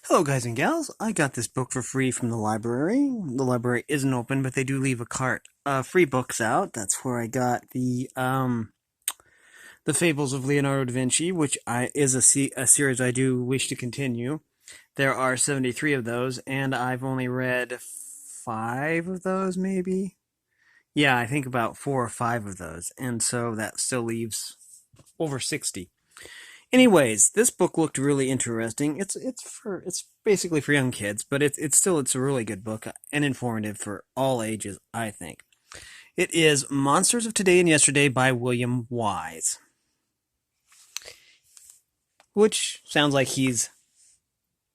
Hello guys and gals, I got this book for free from the library. The library isn't open, but they do leave a cart free books out. That's where I got the Fables of Leonardo da Vinci, which is a series I do wish to continue. There are 73 of those, and I've only read 5 of those, maybe? Yeah, I think about 4 or 5 of those, and so that still leaves over 60. Anyways, this book looked really interesting. It's basically for young kids, but it's a really good book and informative for all ages, I think. It is Monsters of Today and Yesterday by William Wise, which sounds like he's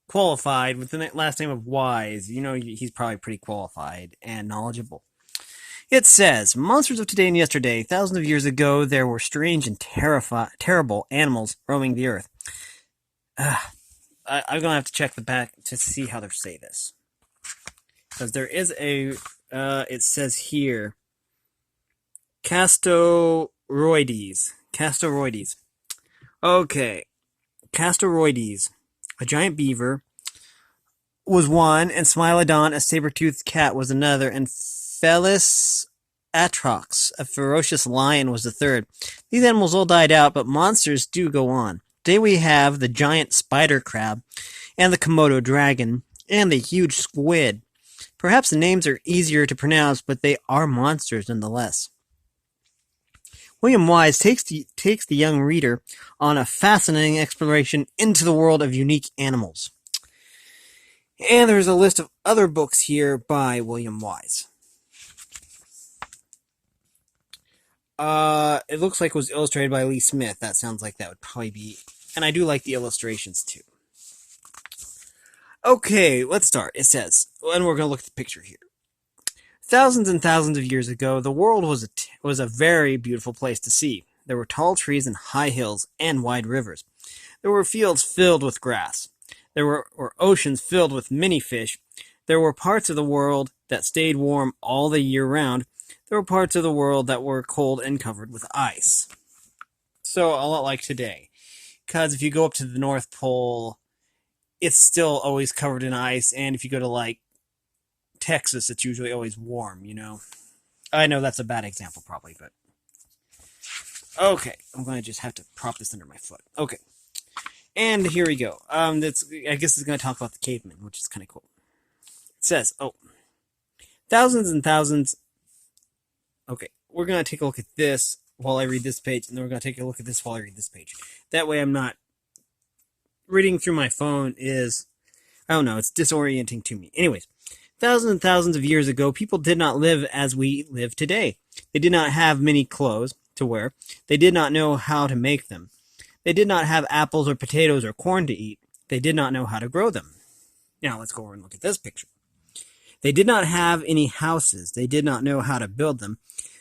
qualified with the last name of Wise. You know, he's probably pretty qualified and knowledgeable. It says, Monsters of Today and Yesterday, thousands of years ago, there were strange and terrible animals roaming the earth. I'm gonna have to check the back to see how they say this, because there is it says here, Castoroides. Okay, Castoroides, a giant beaver, was one, and Smilodon, a saber-toothed cat, was another, and Felis Atrox, a ferocious lion, was the third. These animals all died out, but monsters do go on. Today we have the giant spider crab, and the Komodo Dragon, and the huge squid. Perhaps the names are easier to pronounce, but they are monsters nonetheless. William Wise takes the young reader on a fascinating exploration into the world of unique animals. And there's a list of other books here by William Wise. It looks like it was illustrated by Lee Smith. That sounds like that would probably be... And I do like the illustrations, too. Okay, let's start. It says, and we're going to look at the picture here. Thousands and thousands of years ago, the world was a very beautiful place to see. There were tall trees and high hills and wide rivers. There were fields filled with grass. There were oceans filled with many fish. There were parts of the world that stayed warm all the year round. There were parts of the world that were cold and covered with ice. So a lot like today. Because if you go up to the North Pole, it's still always covered in ice. And if you go to, like, Texas, it's usually always warm, you know? I know that's a bad example probably, but... Okay, I'm going to just have to prop this under my foot. Okay. And here we go. I guess it's going to talk about the cavemen, which is kind of cool. It says, thousands and thousands... Okay, we're going to take a look at this while I read this page, and then we're going to take a look at this while I read this page. That way I'm not... Reading through my phone is... I don't know, it's disorienting to me. Anyways, thousands and thousands of years ago, people did not live as we live today. They did not have many clothes to wear. They did not know how to make them. They did not have apples or potatoes or corn to eat. They did not know how to grow them. Now let's go over and look at this picture. They did not have any houses. They did not know how to build them.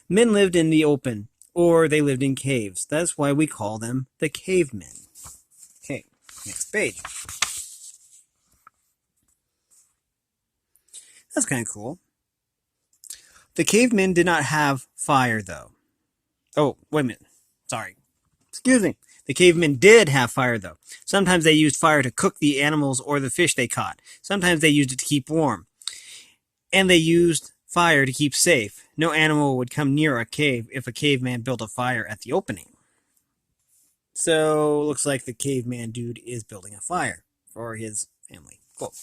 Men lived in the open, or they lived in caves. That's why we call them the cavemen. Okay, next page. That's kind of cool. The cavemen did not have fire, though. Oh, wait a minute. Sorry. Excuse me. The cavemen did have fire, though. Sometimes they used fire to cook the animals or the fish they caught. Sometimes they used it to keep warm. And they used fire to keep safe. No animal would come near a cave if a caveman built a fire at the opening. So, looks like the caveman dude is building a fire for his family. Cool.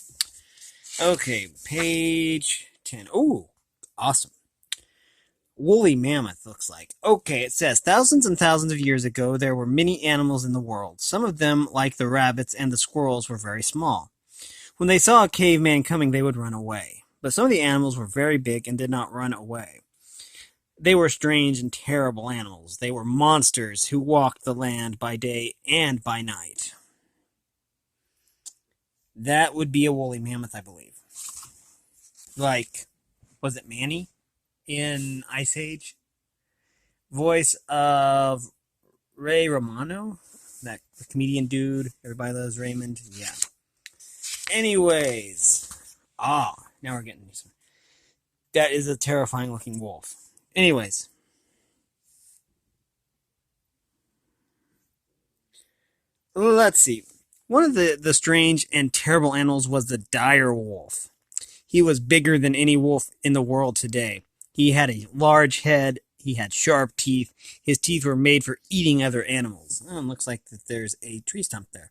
Okay, page 10. Ooh, awesome. Woolly mammoth, looks like. Okay, it says, thousands and thousands of years ago, there were many animals in the world. Some of them, like the rabbits and the squirrels, were very small. When they saw a caveman coming, they would run away. But some of the animals were very big and did not run away. They were strange and terrible animals. They were monsters who walked the land by day and by night. That would be a woolly mammoth, I believe. Like, was it Manny in Ice Age? Voice of Ray Romano, that the comedian dude. Everybody loves Raymond. Yeah. Anyways. Now we're getting some. That is a terrifying looking wolf. Anyways. Let's see. One of the strange and terrible animals was the dire wolf. He was bigger than any wolf in the world today. He had a large head. He had sharp teeth. His teeth were made for eating other animals. Oh, it looks like that there's a tree stump there.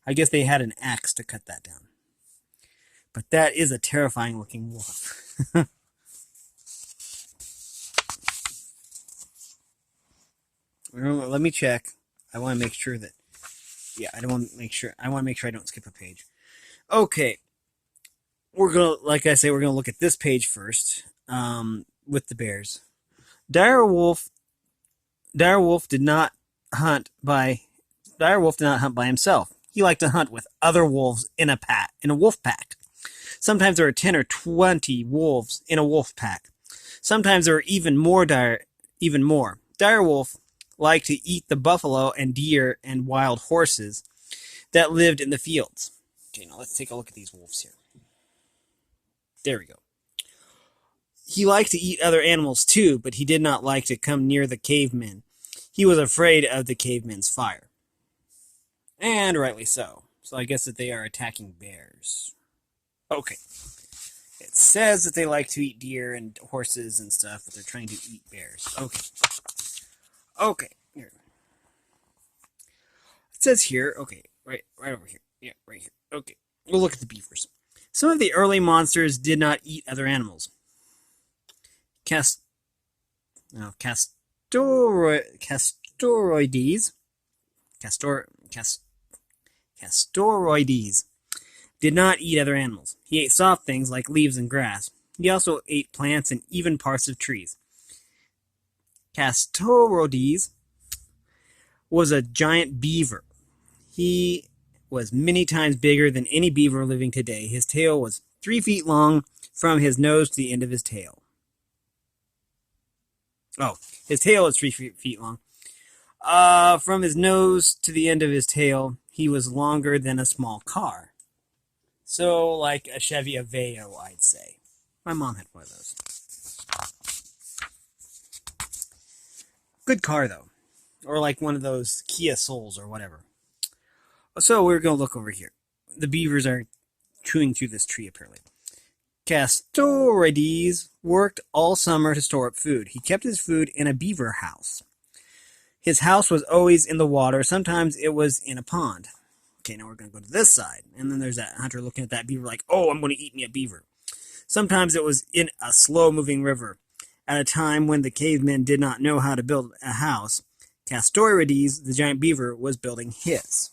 I guess they had an axe to cut that down. But that is a terrifying looking wolf. Let me check. I want to make sure that. Yeah, I want to make sure I don't skip a page. Okay, like I say, we're gonna look at this page first. With the bears, dire wolf did not hunt by himself. He liked to hunt with other wolves in a wolf pack. Sometimes there were 10 or 20 wolves in a wolf pack. Sometimes there were even more. Dire wolf liked to eat the buffalo and deer and wild horses that lived in the fields. Okay, now let's take a look at these wolves here. There we go. He liked to eat other animals too, but he did not like to come near the cavemen. He was afraid of the cavemen's fire. And rightly so. So I guess that they are attacking bears. Okay. It says that they like to eat deer and horses and stuff, but they're trying to eat bears. Okay. Okay. Here. It says here, okay, right over here. Yeah, right here. Okay. We'll look at the beavers. Some of the early monsters did not eat other animals. Castoroides did not eat other animals. He ate soft things like leaves and grass. He also ate plants and even parts of trees. Castoroides was a giant beaver. He was many times bigger than any beaver living today. His tail was 3 feet long from his nose to the end of his tail. Oh, his tail is 3 feet long. From his nose to the end of his tail, he was longer than a small car. So, like a Chevy Aveo, I'd say. My mom had one of those. Good car, though. Or like one of those Kia Souls or whatever. So, we're going to look over here. The beavers are chewing through this tree, apparently. Castoroides worked all summer to store up food. He kept his food in a beaver house. His house was always in the water. Sometimes it was in a pond. Okay, now we're going to go to this side. And then there's that hunter looking at that beaver like, oh, I'm going to eat me a beaver. Sometimes it was in a slow-moving river. At a time when the cavemen did not know how to build a house, Castoroides, the giant beaver, was building his.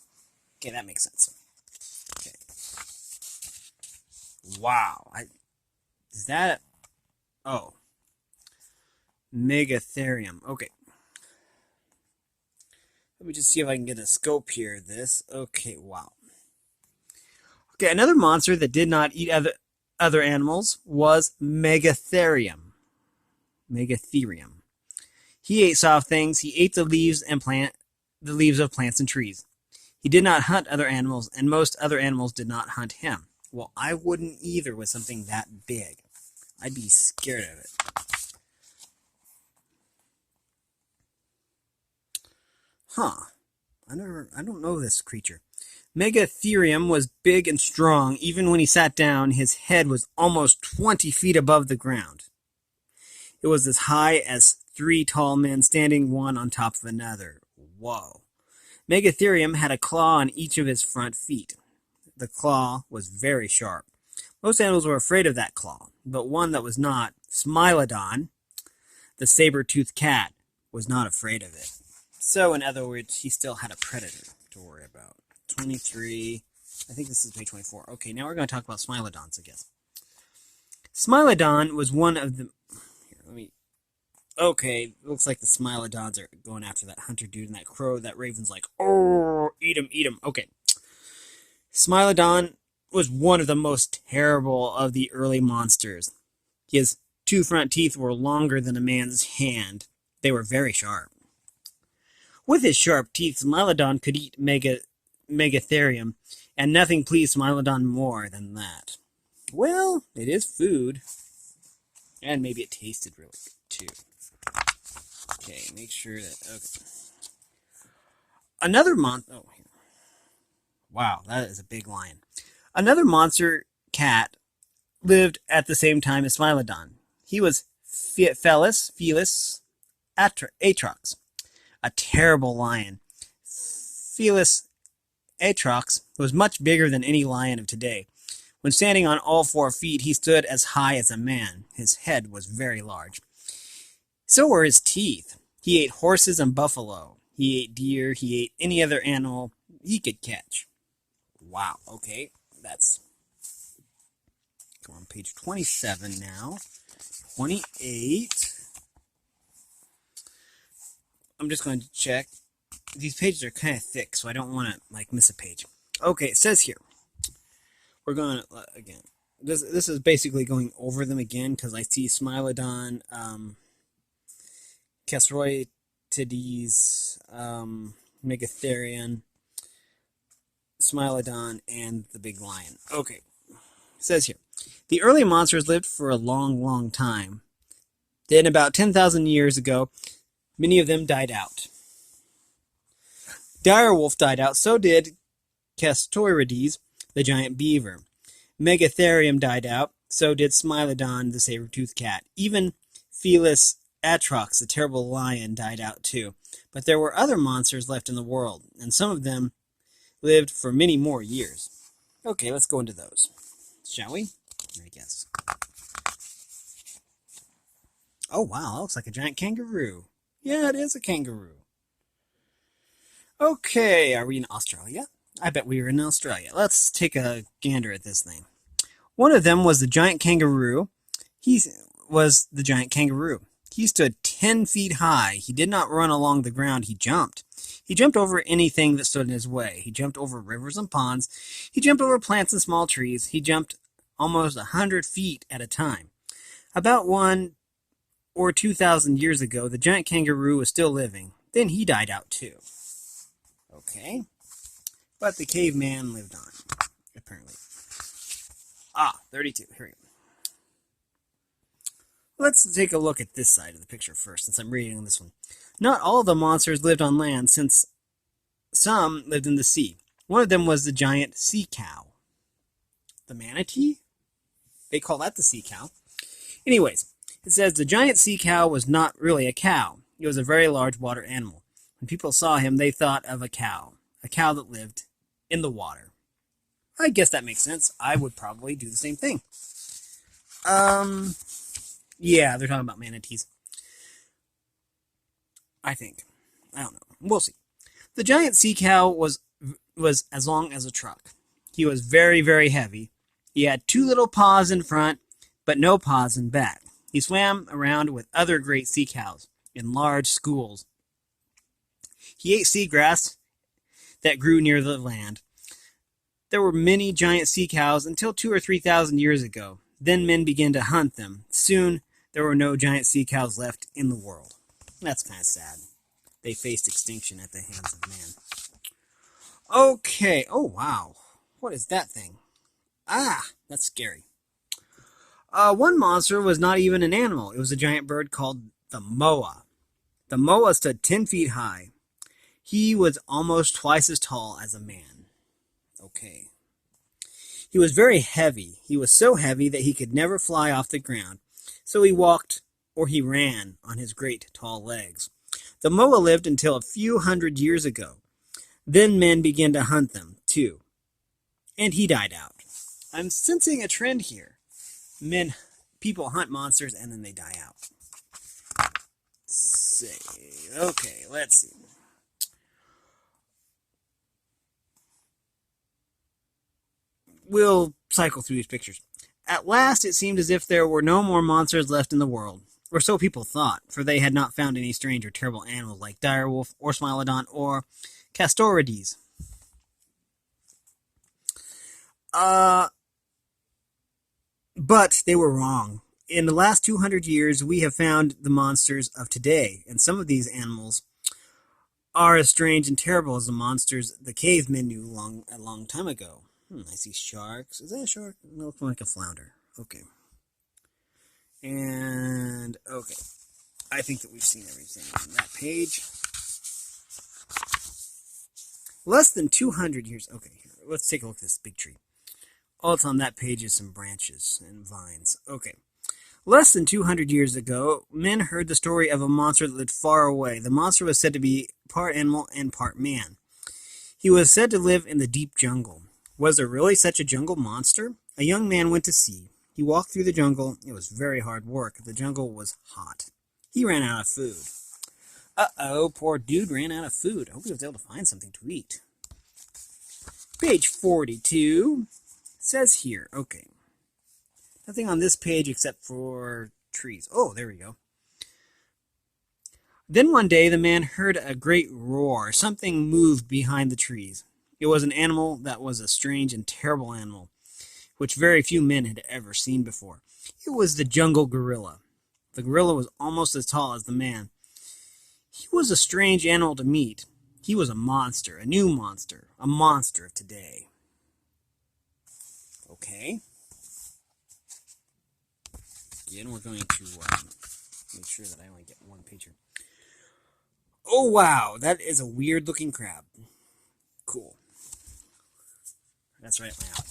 Okay, that makes sense. Okay. Wow. Is that... Oh. Megatherium. Okay. Let me just see if I can get a scope here of this. Okay, wow. Okay, another monster that did not eat other animals was Megatherium. Megatherium. He ate soft things. He ate the leaves of plants and trees. He did not hunt other animals, and most other animals did not hunt him. Well, I wouldn't either with something that big. I'd be scared of it. Huh. I don't know this creature. Megatherium was big and strong. Even when he sat down, his head was almost 20 feet above the ground. It was as high as 3 tall men standing one on top of another. Whoa. Megatherium had a claw on each of his front feet. The claw was very sharp. Most animals were afraid of that claw, but one that was not, Smilodon, the saber-toothed cat, was not afraid of it. So, in other words, he still had a predator to worry about. 23. I think this is page 24. Okay, now we're going to talk about Smilodons, I guess. Smilodon was one of the... Here, Okay, looks like the Smilodons are going after that hunter dude and that crow. That raven's like, oh, eat him, eat him. Okay. Smilodon was one of the most terrible of the early monsters. His 2 front teeth were longer than a man's hand. They were very sharp. With his sharp teeth, Smilodon could eat Megatherium, and nothing pleased Smilodon more than that. Well, it is food. And maybe it tasted really good, too. Okay, make sure that... Okay. Another monster... Oh, here. Wow, that is a big lion. Another monster cat lived at the same time as Smilodon. He was Felis atrox, a terrible lion. Felis atrox was much bigger than any lion of today. When standing on all 4 feet, he stood as high as a man. His head was very large. So were his teeth. He ate horses and buffalo. He ate deer. He ate any other animal he could catch. Wow, okay, that's... Go on page 27 now. 28. I'm just going to check. These pages are kind of thick, so I don't want to miss a page. Okay, it says here. We're going to, again, this is basically going over them again because I see Smilodon, Casroides, Megatherium, Smilodon, and the big lion. Okay, it says here. The early monsters lived for a long, long time. Then about 10,000 years ago, many of them died out. Direwolf died out, so did Astoria, the giant beaver. Megatherium died out, so did Smilodon, the saber-toothed cat. Even Felis atrox, the terrible lion, died out too. But there were other monsters left in the world, and some of them lived for many more years. Okay, let's go into those, shall we? I guess. Oh wow, that looks like a giant kangaroo. Yeah, it is a kangaroo. Okay, are we in Australia? I bet we are in Australia. Let's take a gander at this thing. One of them was the giant kangaroo. He was the giant kangaroo. He stood 10 feet high. He did not run along the ground. He jumped. He jumped over anything that stood in his way. He jumped over rivers and ponds. He jumped over plants and small trees. He jumped almost 100 feet at a time. About 1 or 2,000 years ago, the giant kangaroo was still living. Then he died out too. Okay. But the caveman lived on, apparently. 32. Here we go. Let's take a look at this side of the picture first, since I'm reading this one. Not all of the monsters lived on land, since some lived in the sea. One of them was the giant sea cow. The manatee? They call that the sea cow. Anyways, it says the giant sea cow was not really a cow. It was a very large water animal. When people saw him, they thought of a cow that lived in the water. I guess that makes sense. I would probably do the same thing. Yeah, they're talking about manatees. I think. I don't know. We'll see. The giant sea cow was as long as a truck. He was very, very heavy. He had 2 little paws in front, but no paws in back. He swam around with other great sea cows in large schools. He ate seagrass that grew near the land. There were many giant sea cows until 2,000 or 3,000 years ago. Then men began to hunt them. Soon, there were no giant sea cows left in the world. That's kind of sad. They faced extinction at the hands of man. Okay. Oh, wow. What is that thing? Ah, that's scary. One monster was not even an animal. It was a giant bird called the moa. The moa stood 10 feet high. He was almost twice as tall as a man. Okay. He was very heavy. He was so heavy that he could never fly off the ground. So he walked or he ran on his great tall legs. The moa lived until a few hundred years ago. Then men began to hunt them, too. And he died out. I'm sensing a trend here. People hunt monsters and then they die out. Okay, let's see. We'll cycle through these pictures. At last, it seemed as if there were no more monsters left in the world, or so people thought, for they had not found any strange or terrible animals like direwolf, or Smilodon, or Castorides. But they were wrong. In the last 200 years, we have found the monsters of today, and some of these animals are as strange and terrible as the monsters the cavemen knew a long time ago. I see sharks. Is that a shark? It looks like a flounder. Okay. And, okay. I think that we've seen everything on that page. Less than 200 years. Okay, here. let's take a look at this big tree. All it's on that page is some branches and vines. Okay. Less than 200 years ago, men heard the story of a monster that lived far away. The monster was said to be part animal and part man. He was said to live in the deep jungle. Was there really such a jungle monster? A young man went to see. He walked through the jungle. It was very hard work. The jungle was hot. He ran out of food. Uh-oh, poor dude ran out of food. I hope he was able to find something to eat. Page 42 says here, okay. Nothing on this page except for trees. Oh, there we go. Then one day the man heard a great roar. Something moved behind the trees. It was an animal that was a strange and terrible animal, which very few men had ever seen before. It was the jungle gorilla. The gorilla was almost as tall as the man. He was a strange animal to meet. He was a monster, a new monster, a monster of today. Okay. Again, we're going to make sure that I only get one picture. Oh, wow. That is a weird-looking crab. Cool. That's right up my alley.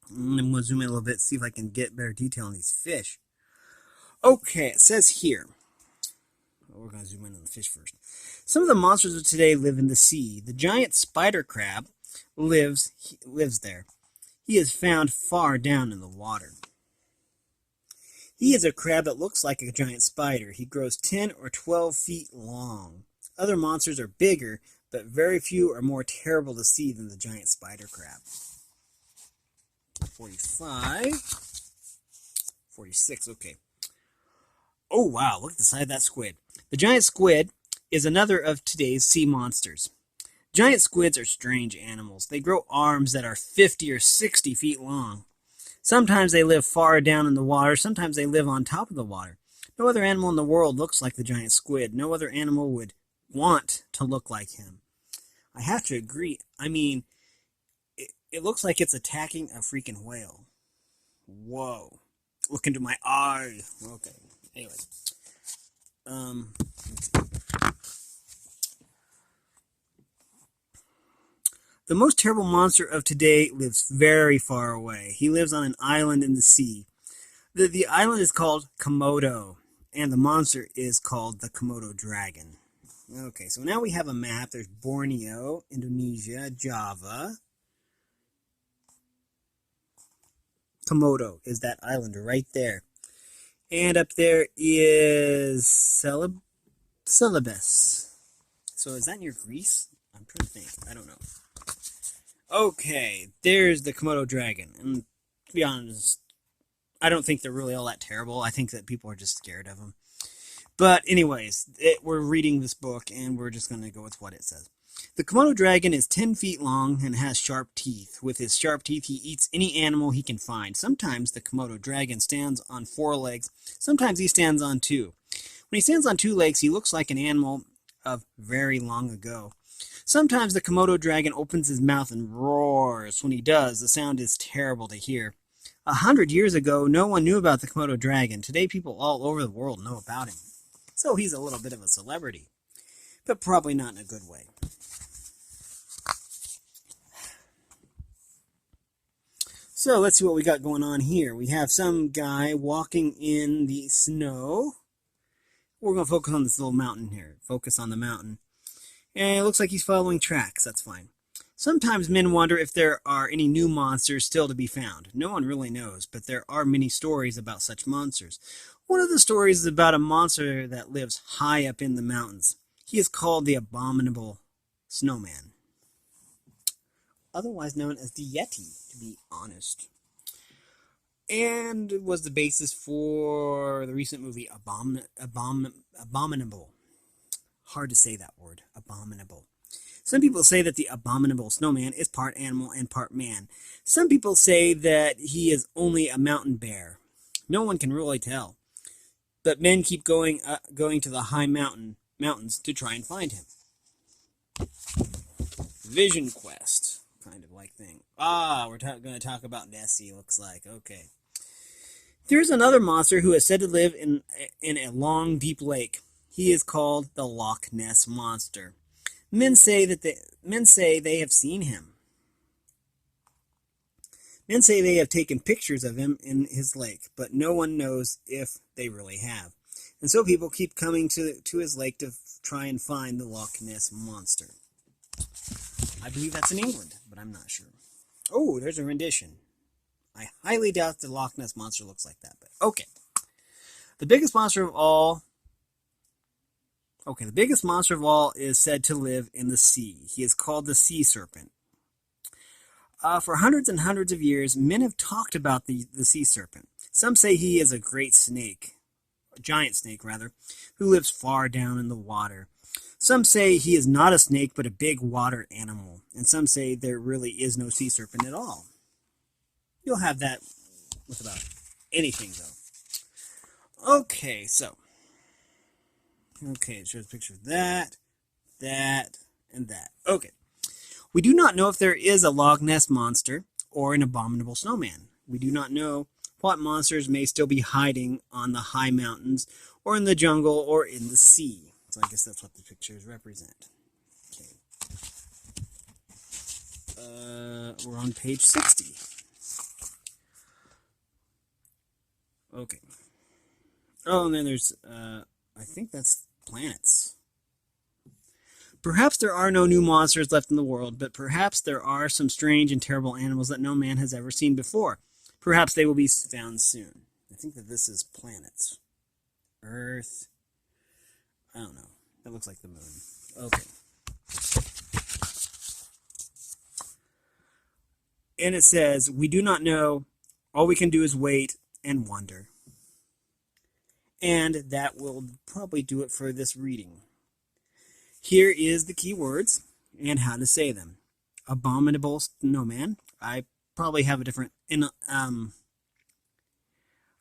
I'm going to zoom in a little bit, see if I can get better detail on these fish. Okay, it says here. We're going to zoom in on the fish first. Some of the monsters of today live in the sea. The giant spider crab lives there. He is found far down in the water. He is a crab that looks like a giant spider. He grows 10 or 12 feet long. Other monsters are bigger, but very few are more terrible to see than the giant spider crab. 45. 46, okay. Oh, wow, look at the side of that squid. The giant squid is another of today's sea monsters. Giant squids are strange animals. They grow arms that are 50 or 60 feet long. Sometimes they live far down in the water. Sometimes they live on top of the water. No other animal in the world looks like the giant squid. No other animal would want to look like him. I have to agree. I mean, it looks like it's attacking a freaking whale. Whoa. Look into my eye. Okay. Anyways. The most terrible monster of today lives very far away. He lives on an island in the sea. The island is called Komodo, and the monster is called the Komodo Dragon. Okay, so now we have a map. There's Borneo, Indonesia, Java. Komodo is that island right there. And up there is Celebes. So is that near Greece? I'm trying to think. I don't know. Okay, there's the Komodo Dragon. And to be honest, I don't think they're really all that terrible. I think that people are just scared of them. But anyways, we're reading this book, and we're just going to go with what it says. The Komodo Dragon is 10 feet long and has sharp teeth. With his sharp teeth, he eats any animal he can find. Sometimes the Komodo Dragon stands on 4 legs. Sometimes he stands on 2. When he stands on 2 legs, he looks like an animal of very long ago. Sometimes the Komodo Dragon opens his mouth and roars. When he does, the sound is terrible to hear. 100 years ago, no one knew about the Komodo Dragon. Today, people all over the world know about him. So he's a little bit of a celebrity, but probably not in a good way. So let's see what we got going on here. We have some guy walking in the snow. We're going to focus on this little mountain here. Focus on the mountain. And it looks like he's following tracks. That's fine. Sometimes men wonder if there are any new monsters still to be found. No one really knows, but there are many stories about such monsters. One of the stories is about a monster that lives high up in the mountains. He is called the Abominable Snowman, otherwise known as the Yeti, to be honest. And it was the basis for the recent movie Abominable. Hard to say that word, abominable. Some people say that the Abominable Snowman is part animal and part man. Some people say that he is only a mountain bear. No one can really tell. But men keep going to the high mountains to try and find him. Vision Quest, kind of like thing. We're going to talk about Nessie, looks like. Okay. There's another monster who is said to live in a long, deep lake. He is called the Loch Ness Monster. Men say they have seen him. Men say they have taken pictures of him in his lake, but no one knows if they really have. And so people keep coming to his lake to try and find the Loch Ness Monster. I believe that's in England, but I'm not sure. Oh, there's a rendition. I highly doubt the Loch Ness Monster looks like that, but okay. The biggest monster of all is said to live in the sea. He is called the sea serpent. For hundreds and hundreds of years, men have talked about the sea serpent. Some say he is a great snake, a giant snake rather, who lives far down in the water. Some say he is not a snake, but a big water animal. And some say there really is no sea serpent at all. You'll have that with about anything, though. Okay, it shows a picture of that, and that. Okay. We do not know if there is a Loch Ness Monster or an Abominable Snowman. We do not know what monsters may still be hiding on the high mountains or in the jungle or in the sea. So I guess that's what the pictures represent. Okay. We're on page 60. Okay. Oh, and then there's, I think that's planets. Perhaps there are no new monsters left in the world, but perhaps there are some strange and terrible animals that no man has ever seen before. Perhaps they will be found soon. I think that this is planets. Earth. I don't know. That looks like the moon. Okay. And it says, we do not know. All we can do is wait and wonder. And that will probably do it for this reading. Here is the key words and how to say them. Abominable Snowman. I probably have a different,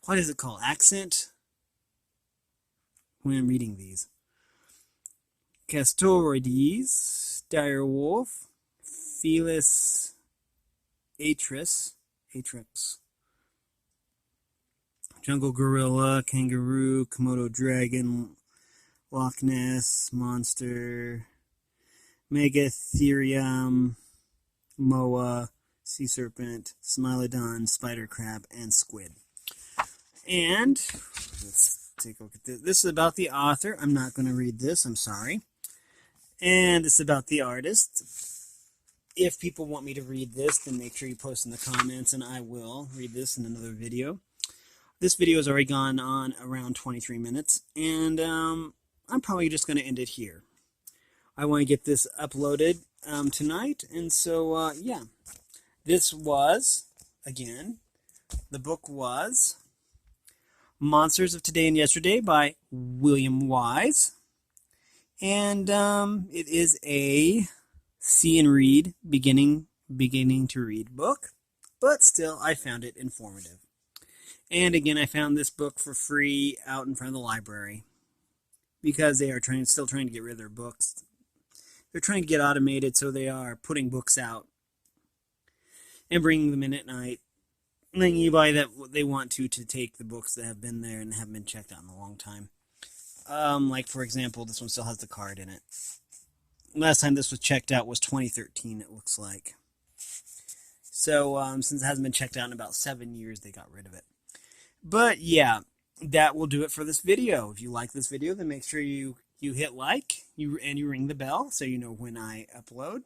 what is it called? Accent? When I'm reading these. Castorides, direwolf, Felis atrix, jungle gorilla, kangaroo, Komodo Dragon, Loch Ness Monster, Megatherium, moa, sea serpent, Smilodon, spider crab, and squid. And let's take a look at this. This is about the author. I'm not going to read this. I'm sorry. And it's about the artist. If people want me to read this, then make sure you post in the comments, and I will read this in another video. This video has already gone on around 23 minutes, and I'm probably just going to end it here. I want to get this uploaded tonight, and so, yeah. This was, again, the book was Monsters of Today and Yesterday by William Wise. And it is a see and read, beginning to read book, but still I found it informative. And again, I found this book for free out in front of the library because they are still trying to get rid of their books. They're trying to get automated, so they are putting books out and bringing them in at night, letting you buy that they want to take the books that have been there and haven't been checked out in a long time. Like, for example, this one still has the card in it. Last time this was checked out was 2013, it looks like. So, since it hasn't been checked out in about 7 years, they got rid of it. But, yeah, that will do it for this video. If you like this video, then make sure you hit like, and you ring the bell so you know when I upload.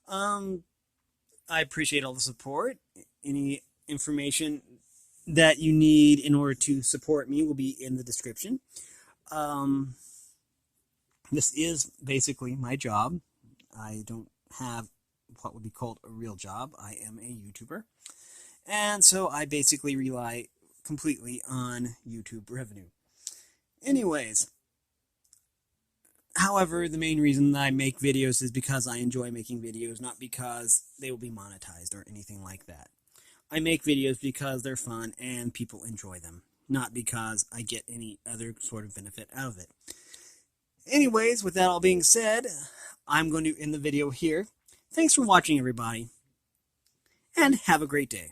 I appreciate all the support. Any information that you need in order to support me will be in the description. This is basically my job. I don't have what would be called a real job. I am a YouTuber. And so I basically rely completely on YouTube revenue. Anyways, however, the main reason that I make videos is because I enjoy making videos, not because they will be monetized or anything like that. I make videos because they're fun and people enjoy them, not because I get any other sort of benefit out of it. Anyways, with that all being said, I'm going to end the video here. Thanks for watching, everybody, and have a great day.